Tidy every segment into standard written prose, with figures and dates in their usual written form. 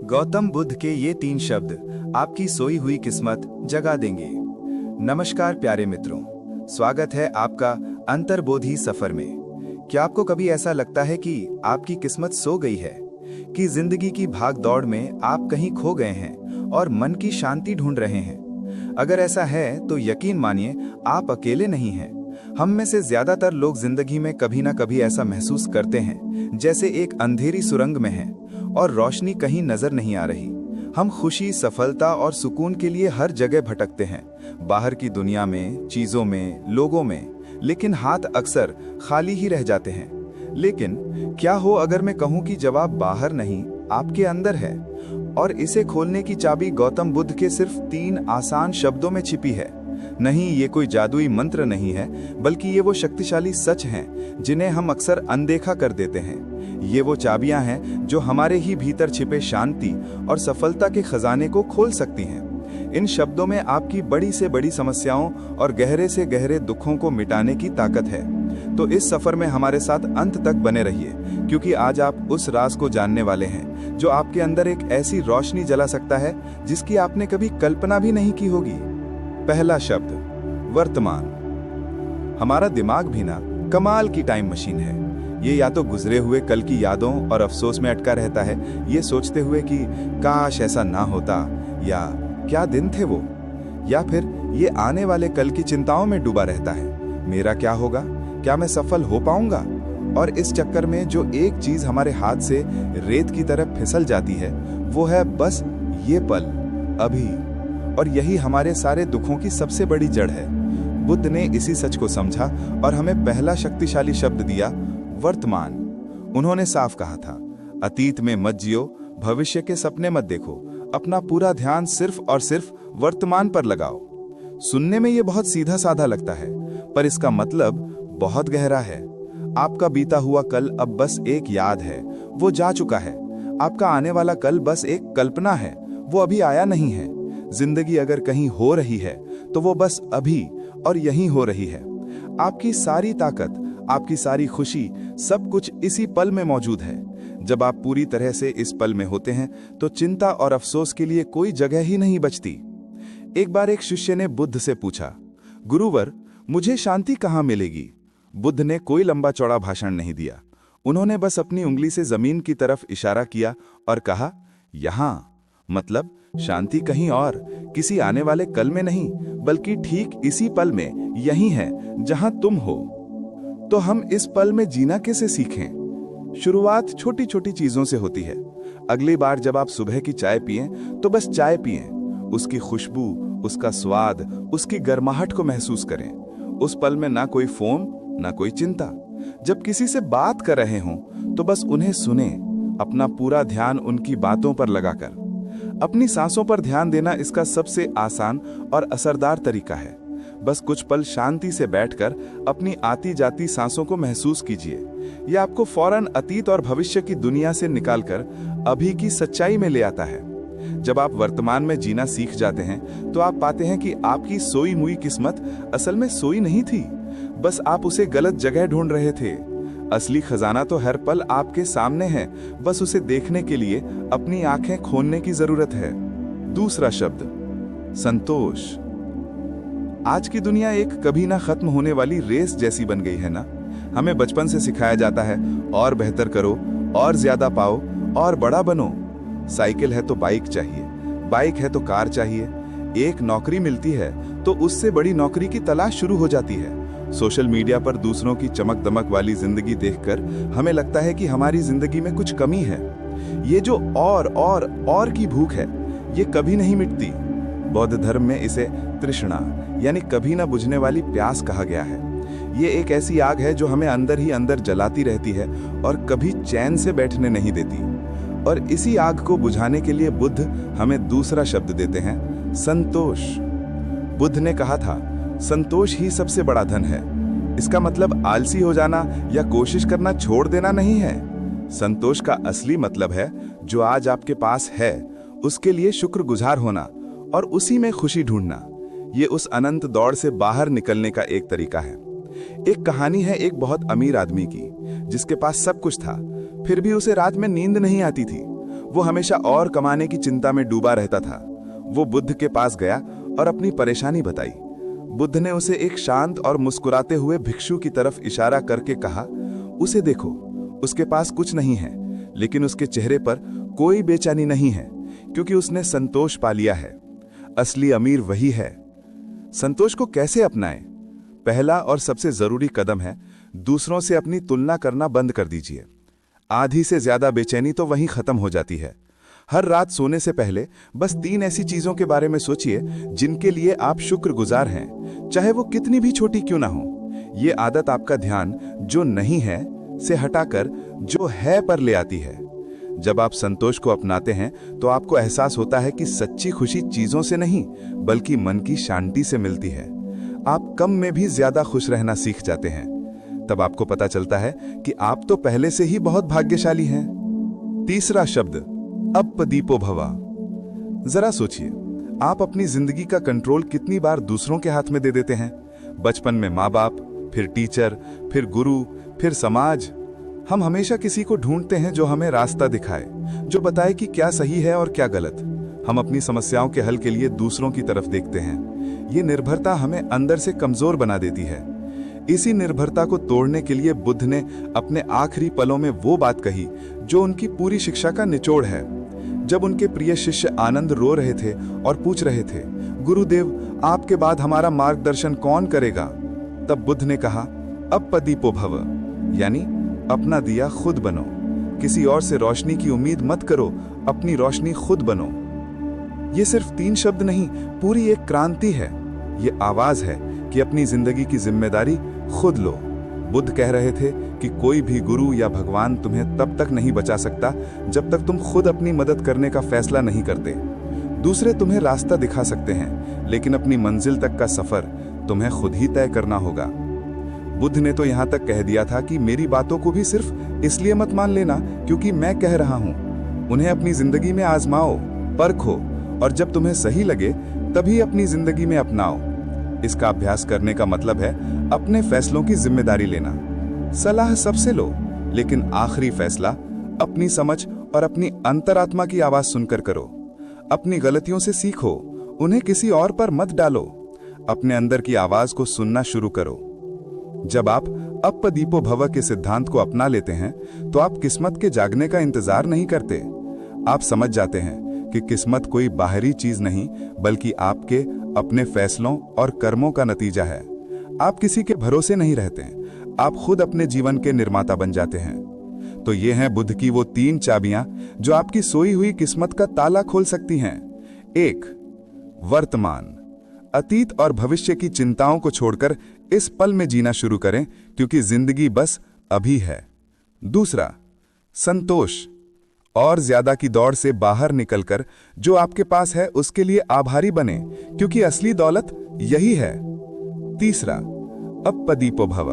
गौतम बुद्ध के ये 3 शब्द आपकी सोई हुई किस्मत जगा देंगे। नमस्कार प्यारे मित्रों, स्वागत है आपका अंतर्बोधि सफर में। क्या आपको कभी ऐसा लगता है कि आपकी किस्मत सो गई है, कि जिंदगी की भाग दौड़ में आप कहीं खो गए हैं और मन की शांति ढूंढ रहे हैं? अगर ऐसा है तो यकीन मानिए आप अकेले नहीं हैं। हम में से ज्यादातर लोग जिंदगी में कभी ना कभी ऐसा महसूस करते हैं जैसे एक अंधेरी सुरंग में हैं और रोशनी कहीं नजर नहीं आ रही। हम खुशी, सफलता और सुकून के लिए हर जगह भटकते हैं, बाहर की दुनिया में, चीजों में, लोगों में, लेकिन हाथ अक्सर खाली ही रह जाते हैं। लेकिन क्या हो अगर मैं कहूं कि जवाब बाहर नहीं, आपके अंदर है, और इसे खोलने की चाबी गौतम बुद्ध के सिर्फ 3 आसान शब्दों में छिपी है। नहीं, ये कोई जादुई मंत्र नहीं है, बल्कि ये वो शक्तिशाली सच हैं जिन्हें हम अक्सर अनदेखा कर देते हैं। ये वो चाबियां हैं जो हमारे ही भीतर छिपे शांति और सफलता के खजाने को खोल सकती हैं। इन शब्दों में आपकी बड़ी से बड़ी समस्याओं और गहरे से गहरे दुखों को मिटाने की ताकत है। तो इस सफर में हमारे साथ अंत तक बने रहिए, क्योंकि आज आप उस राज को जानने वाले हैं जो आपके अंदर एक ऐसी रोशनी जला सकता है जिसकी आपने कभी कल्पना भी नहीं की होगी। पहला शब्द, वर्तमान। हमारा दिमाग भी ना कमाल की टाइम मशीन है। ये या तो गुजरे हुए कल की यादों और अफसोस में अटका रहता है, ये सोचते हुए कि काश ऐसा ना होता, या क्या दिन थे वो, या फिर ये आने वाले कल की चिंताओं में डूबा रहता है। मेरा क्या होगा, क्या मैं सफल हो पाऊंगा? और इस चक्कर में जो एक चीज हमारे हाथ से रेत की तरह फिसल जाती है वो है बस ये पल, अभी। और यही हमारे सारे दुखों की सबसे बड़ी जड़ है। बुद्ध ने इसी सच को समझा और हमें पहला शक्तिशाली शब्द दिया, वर्तमान। उन्होंने साफ कहा था, अतीत में मत जियो, भविष्य के सपने मत देखो, अपना पूरा ध्यान सिर्फ और सिर्फ वर्तमान पर लगाओ। सुनने में ये बहुत सीधा साधा लगता है, पर इसका मतलब बहुत गहरा है। आपका बीता हुआ कल अब बस एक याद है, वो जा चुका है। आपका आने वाला कल बस एक कल्पना है, वो अभी आया नहीं है। जिंदगी अगर कहीं हो रही है तो वो बस अभी और यहीं हो रही है। आपकी सारी ताकत, आपकी सारी खुशी, सब कुछ इसी पल में मौजूद है। जब आप पूरी तरह से इस पल में होते हैं तो चिंता और अफसोस के लिए कोई जगह ही नहीं बचती। एक बार एक शिष्य ने बुद्ध से पूछा, गुरुवर, मुझे शांति कहाँ मिलेगी? बुद्ध ने कोई लंबा चौड़ा भाषण नहीं दिया। उन्होंने बस अपनी उंगली से जमीन की तरफ इशारा किया और कहा, यहां। मतलब शांति कहीं और, किसी आने वाले कल में नहीं, बल्कि ठीक इसी पल में, यही है जहां तुम हो। तो हम इस पल में जीना कैसे सीखें? शुरुआत छोटी छोटी चीजों से होती है। अगली बार जब आप सुबह की चाय पिएं तो बस चाय पिएं, उसकी खुशबू, उसका स्वाद, उसकी गर्माहट को महसूस करें। उस पल में ना कोई फोन, ना कोई चिंता। जब किसी से बात कर रहे हों तो बस उन्हें सुने, अपना पूरा ध्यान उनकी बातों पर लगाकर। अपनी सांसों पर ध्यान देना इसका सबसे आसान और असरदार तरीका है। बस कुछ पल शांति से बैठकर अपनी आती जाती सांसों को महसूस कीजिए। यह आपको फौरन अतीत और भविष्य की दुनिया से निकालकर अभी की सच्चाई में ले आता है। जब आप वर्तमान में जीना सीख जाते हैं तो आप पाते हैं कि आपकी सोई मुई किस्मत असल में सोई नहीं थी, बस आप उसे गलत जगह ढूंढ रहे थे। असली खजाना तो हर पल आपके सामने है, बस उसे देखने के लिए अपनी आंखें खोलने की जरूरत है। दूसरा शब्द, संतोष। आज की दुनिया एक कभी ना खत्म होने वाली रेस जैसी बन गई है ना। हमें बचपन से सिखाया जाता है, और बेहतर करो, और ज्यादा पाओ, और बड़ा बनो। साइकिल है तो बाइक चाहिए, बाइक है तो कार चाहिए। एक नौकरी मिलती है तो उससे बड़ी नौकरी की तलाश शुरू हो जाती है। सोशल मीडिया पर दूसरों की चमक दमक वाली जिंदगी देखकर हमें लगता है कि हमारी जिंदगी में कुछ कमी है। ये जो और की भूख है, ये कभी नहीं मिटती। बौद्ध धर्म में इसे तृष्णा, यानी कभी ना बुझने वाली प्यास कहा गया है। ये एक ऐसी आग है जो हमें अंदर ही अंदर जलाती रहती है और कभी चैन से बैठने नहीं देती। और इसी आग को बुझाने के लिए बुद्ध हमें दूसरा शब्द देते हैं, संतोष। बुद्ध ने कहा था, संतोष ही सबसे बड़ा धन है। इसका मतलब आलसी हो जाना या कोशिश करना छोड़ देना नहीं है। संतोष का असली मतलब है जो आज आपके पास है उसके लिए शुक्रगुजार होना और उसी में खुशी ढूंढना। ये उस अनंत दौड़ से बाहर निकलने का एक तरीका है। एक कहानी है एक बहुत अमीर आदमी की, जिसके पास सब कुछ था, फिर भी उसे रात में नींद नहीं आती थी। वो हमेशा और कमाने की चिंता में डूबा रहता था। वो बुद्ध के पास गया और अपनी परेशानी बताई। बुद्ध ने उसे एक शांत और मुस्कुराते हुए भिक्षु की तरफ इशारा करके कहा, उसे देखो, उसके पास कुछ नहीं है, लेकिन उसके चेहरे पर कोई बेचैनी नहीं है, क्योंकि उसने संतोष पा लिया है। असली अमीर वही है। संतोष को कैसे अपनाएं? पहला और सबसे जरूरी कदम है, दूसरों से अपनी तुलना करना बंद कर दीजिए। आधी से ज्यादा बेचैनी तो वहीं खत्म हो जाती है। हर रात सोने से पहले बस 3 ऐसी चीजों के बारे में सोचिए जिनके लिए आप शुक्रगुजार हैं, चाहे वो कितनी भी छोटी क्यों ना हो। ये आदत आपका ध्यान जो नहीं है से हटाकर जो है पर ले आती है। जब आप संतोष को अपनाते हैं तो आपको एहसास होता है कि सच्ची खुशी चीजों से नहीं बल्कि मन की शांति से मिलती है। आप कम में भी ज्यादा खुश रहना सीख जाते हैं। तब आपको पता चलता है कि आप तो पहले से ही बहुत भाग्यशाली हैं। तीसरा शब्द, अपदीपो भवा। जरा सोचिए, आप अपनी जिंदगी का कंट्रोल कितनी बार दूसरों के हाथ में दे देते हैं? बचपन में माँ बाप, फिर टीचर, फिर गुरु, फिर समाज। हम हमेशा किसी को ढूंढते हैं जो हमें रास्ता दिखाए, जो बताए कि क्या सही है और क्या गलत। हम अपनी समस्याओं के हल के लिए दूसरों की तरफ देखते हैं। ये निर्भरता हमें अंदर से कमजोर बना देती है। इसी निर्भरता को तोड़ने के लिए बुद्ध ने अपने आखिरी पलों में वो बात कही जो उनकी पूरी शिक्षा का निचोड़ है। जब उनके प्रिय शिष्य आनंद रो रहे थे और पूछ रहे थे, गुरुदेव, आपके बाद हमारा मार्गदर्शन कौन करेगा? तब बुद्ध ने कहा, अपदीपो भव, यानी अपना दिया खुद बनो। किसी और से रोशनी की उम्मीद मत करो, अपनी रोशनी खुद बनो। ये सिर्फ 3 शब्द नहीं, पूरी एक क्रांति है। ये आवाज है कि अपनी जिंदगी की जिम्मेदारी खुद लो। बुद्ध कह रहे थे कि कोई भी गुरु या भगवान तुम्हें तब तक नहीं बचा सकता जब तक तुम खुद अपनी मदद करने का फैसला नहीं करते। दूसरे तुम्हें रास्ता दिखा सकते हैं, लेकिन अपनी मंजिल तक का सफर तुम्हें खुद ही तय करना होगा। बुद्ध ने तो यहां तक कह दिया था कि मेरी बातों को भी सिर्फ इसलिए मत मान लेना क्योंकि मैं कह रहा हूं। उन्हें अपनी जिंदगी में आजमाओ, परखो, और जब तुम्हें सही लगे तभी अपनी जिंदगी में अपनाओ। इसका अभ्यास करने का मतलब है अपने फैसलों की जिम्मेदारी लेना। सलाह सबसे लो, लेकिन आखिरी फैसला अपनी समझ और अपनी अंतरात्मा की आवाज सुनकर करो। अपनी गलतियों से सीखो, उन्हें किसी और पर मत डालो। अपने अंदर की आवाज को सुनना शुरू करो। जब आप अपदीपो भव के सिद्धांत को अपना लेते हैं तो आप किस्मत के जागने का इंतजार नहीं करते। आप समझ जाते हैं कि किस्मत कोई बाहरी चीज नहीं बल्कि आपके अपने फैसलों और कर्मों का नतीजा है। आप किसी के भरोसे नहीं रहते, आप खुद अपने जीवन के निर्माता बन जाते हैं। तो ये हैं बुद्ध की वो 3 चाबियां जो आपकी सोई हुई किस्मत का ताला खोल सकती हैं। 1. वर्तमान। अतीत और भविष्य की चिंताओं को छोड़कर इस पल में जीना शुरू करें, क्योंकि जिंदगी बस अभी है। 2. संतोष। और ज्यादा की दौड़ से बाहर निकलकर जो आपके पास है उसके लिए आभारी बने, क्योंकि असली दौलत यही है। 3. अपदीपो भव।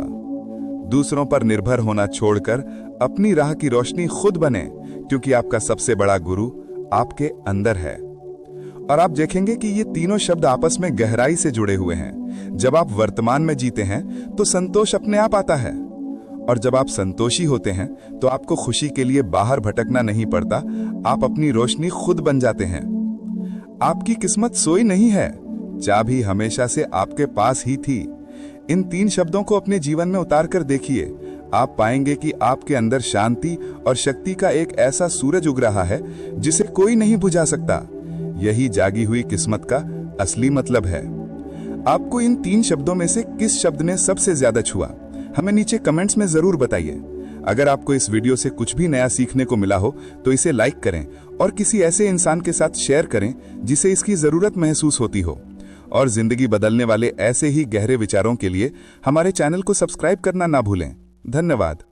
दूसरों पर निर्भर होना छोड़कर अपनी राह की रोशनी खुद बने, क्योंकि आपका सबसे बड़ा गुरु आपके अंदर है। और आप देखेंगे कि ये तीनों शब्द आपस में गहराई से जुड़े हुए हैं। जब आप वर्तमान में जीते हैं तो संतोष अपने आप आता है, और जब आप संतोषी होते हैं तो आपको खुशी के लिए बाहर भटकना नहीं पड़ता। आप अपनी रोशनी खुद बन जाते हैं। आपकी किस्मत सोई नहीं है, चाबी हमेशा से आपके पास ही थी। इन 3 शब्दों को अपने जीवन में उतार कर देखिए। आप पाएंगे कि आपके अंदर शांति और शक्ति का एक ऐसा सूरज उग रहा है जिसे कोई नहीं बुझा सकता। यही जागी हुई किस्मत का असली मतलब है। आपको इन 3 शब्दों में से किस शब्द ने सबसे ज्यादा छुआ, हमें नीचे कमेंट्स में जरूर बताइए। अगर आपको इस वीडियो से कुछ भी नया सीखने को मिला हो तो इसे लाइक करें और किसी ऐसे इंसान के साथ शेयर करें जिसे इसकी जरूरत महसूस होती हो। और जिंदगी बदलने वाले ऐसे ही गहरे विचारों के लिए हमारे चैनल को सब्सक्राइब करना ना भूलें। धन्यवाद।